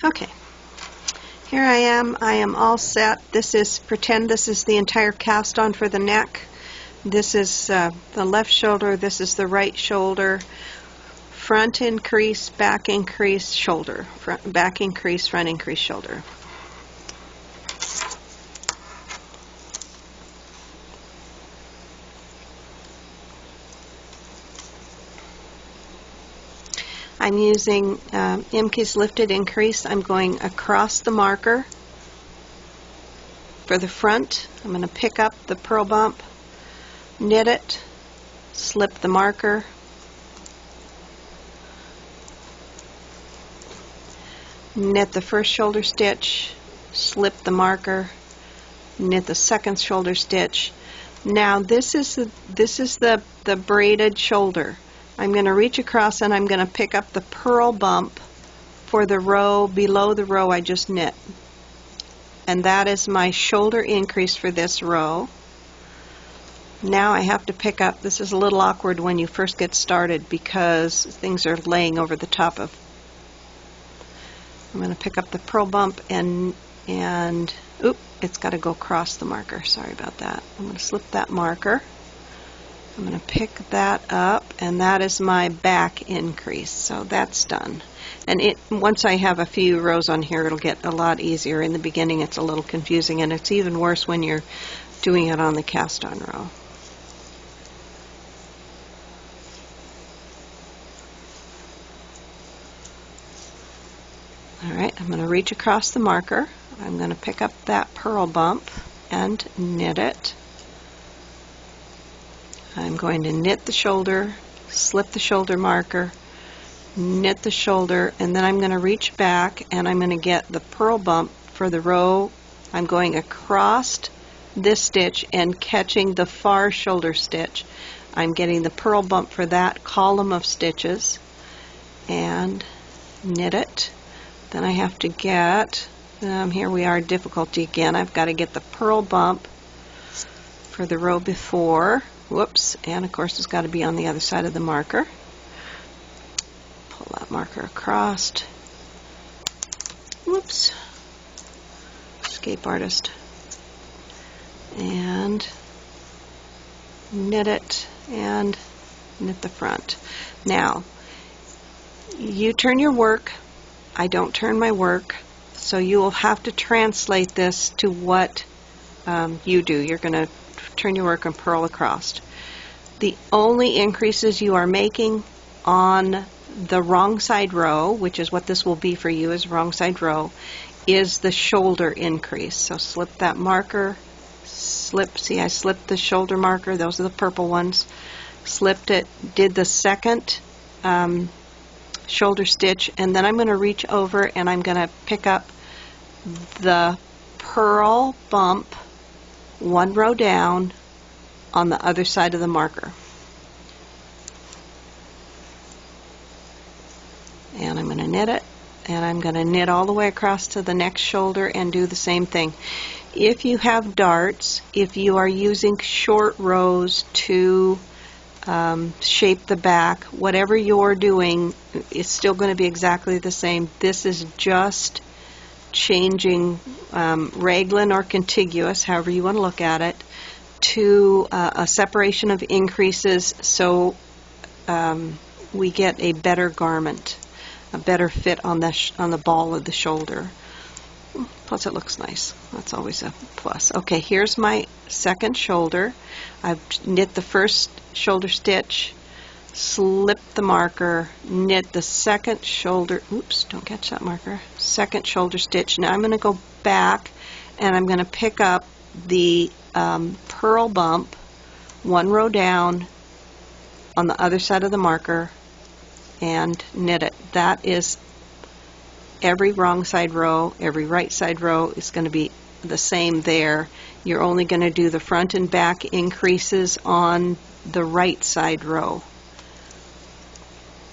Okay, here I am all set. Pretend this is the entire cast on for the neck. This is the left shoulder, this is the right shoulder. Front increase, back increase, shoulder. Back increase, front increase, shoulder. I'm using Imke's lifted increase. I'm going across the marker for the front. I'm going to pick up the purl bump, knit it, slip the marker, knit the first shoulder stitch, slip the marker, knit the second shoulder stitch. Now this is the braided shoulder. I'm going to reach across and I'm going to pick up the purl bump for the row below the row I just knit. And that is my shoulder increase for this row. Now I have to pick up, this is a little awkward when you first get started because things are laying over the top of. I'm going to pick up the purl bump and oop, it's got to go across the marker. Sorry about that. I'm going to slip that marker. I'm going to pick that up, and that is my back increase. So that's done. And once I have a few rows on here, it'll get a lot easier. In the beginning, it's a little confusing, and it's even worse when you're doing it on the cast-on row. All right, I'm going to reach across the marker. I'm going to pick up that purl bump and knit it. I'm going to knit the shoulder, slip the shoulder marker, knit the shoulder, and then I'm going to reach back and I'm going to get the purl bump for the row. I'm going across this stitch and catching the far shoulder stitch. I'm getting the purl bump for that column of stitches and knit it. Then I have to get, here we are, difficulty again. I've got to get the purl bump for the row before. Whoops, and of course it's got to be on the other side of the marker. Pull that marker across. Whoops. Escape artist. And knit it and knit the front. Now, you turn your work. I don't turn my work. So you will have to translate this to what you do. You're going to turn your work and purl across. The only increases you are making on the wrong side row, which is what this will be for you, is wrong side row, is the shoulder increase. So slip that marker, see I slipped the shoulder marker, those are the purple ones, slipped it, did the second shoulder stitch, and then I'm going to reach over and I'm going to pick up the purl bump one row down on the other side of the marker. And I'm going to knit it, and I'm going to knit all the way across to the next shoulder and do the same thing. If you have darts, if you are using short rows to shape the back, whatever you're doing is still going to be exactly the same. This is just changing raglan or contiguous, however you want to look at it, to a separation of increases so we get a better garment, a better fit on the ball of the shoulder. Plus it looks nice. That's always a plus. Okay, here's my second shoulder. I've knit the first shoulder stitch, slip the marker, knit the second shoulder, oops, don't catch that marker, second shoulder stitch. Now I'm going to go back and I'm going to pick up the purl bump one row down on the other side of the marker and knit it. That is every wrong side row, every right side row is going to be the same there. You're only going to do the front and back increases on the right side row.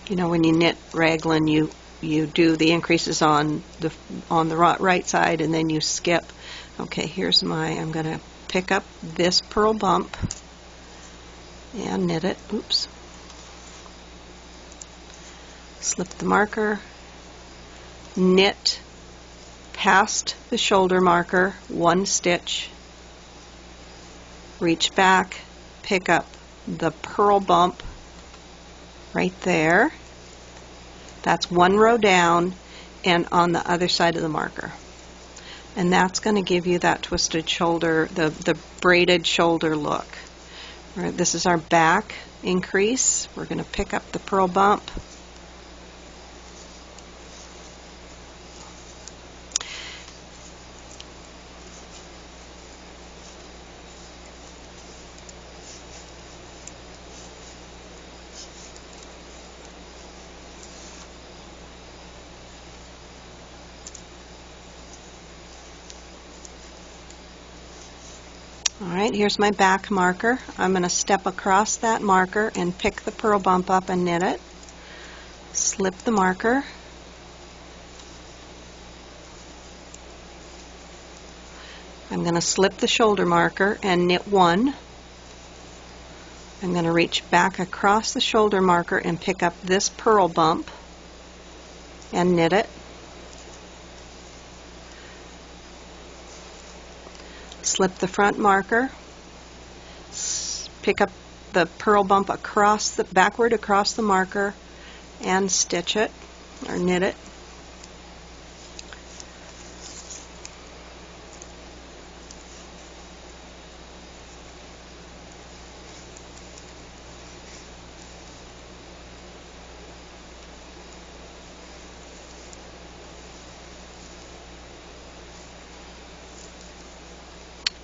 You know, when you knit raglan, you do the increases on the right side and then you skip. Okay, here's I'm going to pick up this purl bump and knit it. Oops. Slip the marker, knit past the shoulder marker, 1 stitch, reach back, pick up the purl bump right there. That's 1 row down and on the other side of the marker. And that's going to give you that twisted shoulder, the braided shoulder look. All right, this is our back increase. We're going to pick up the purl bump. Alright, here's my back marker. I'm going to step across that marker and pick the purl bump up and knit it. Slip the marker. I'm going to slip the shoulder marker and knit 1. I'm going to reach back across the shoulder marker and pick up this purl bump and knit it. Slip the front marker, pick up the purl bump backward across the marker and stitch it or knit it.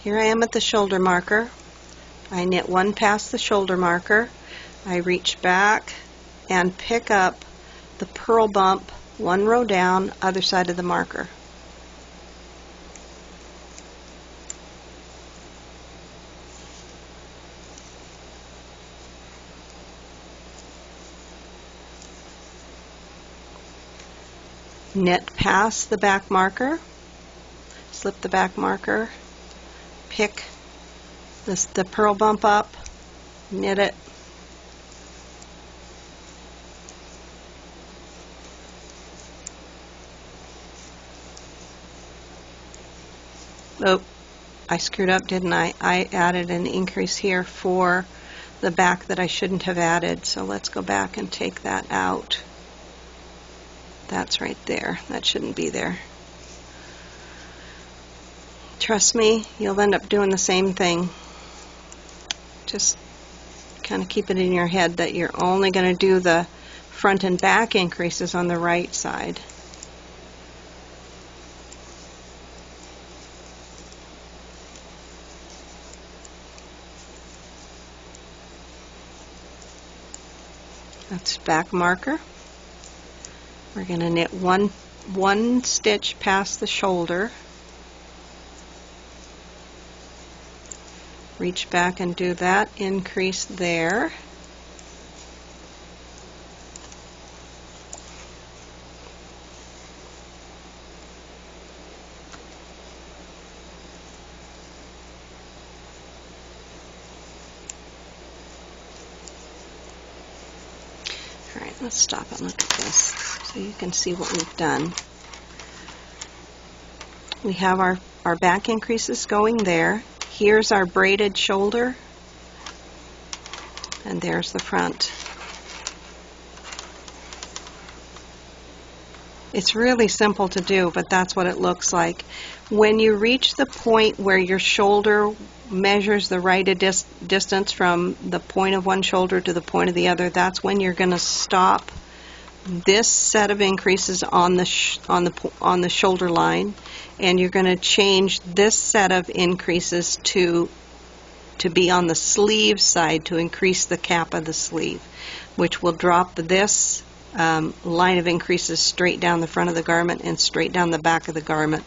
Here I am at the shoulder marker. I knit 1 past the shoulder marker. I reach back and pick up the purl bump 1 row down, other side of the marker. Knit past the back marker, slip the back marker, pick the purl bump up, knit it, oh, I screwed up, didn't I? I added an increase here for the back that I shouldn't have added, so let's go back and take that out. That's right there. That shouldn't be there. Trust me, you'll end up doing the same thing. Just kind of keep it in your head that you're only going to do the front and back increases on the right side. That's back marker. We're going to knit one stitch past the shoulder. Reach back and do that increase there. Alright, let's stop and look at this so you can see what we've done. We have our back increases going there. Here's our braided shoulder, and there's the front. It's really simple to do, but that's what it looks like. When you reach the point where your shoulder measures the right distance from the point of one shoulder to the point of the other, that's when you're going to stop this set of increases on the shoulder line, and you're going to change this set of increases to be on the sleeve side to increase the cap of the sleeve, which will drop this line of increases straight down the front of the garment and straight down the back of the garment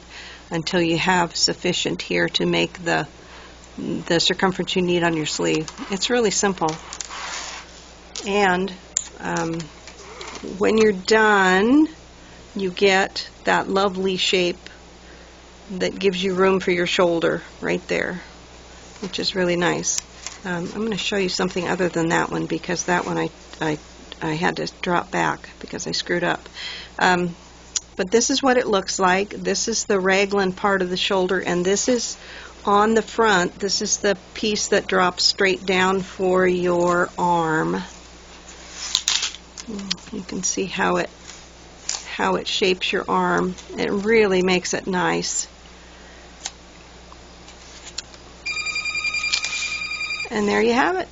until you have sufficient here to make the circumference you need on your sleeve. It's really simple. And when you're done, you get that lovely shape that gives you room for your shoulder right there, which is really nice. I'm going to show you something other than that one, because that one I had to drop back because I screwed up. But this is what it looks like. This is the raglan part of the shoulder, and this is on the front. This is the piece that drops straight down for your arm. You can see how it shapes your arm. It really makes it nice. And there you have it.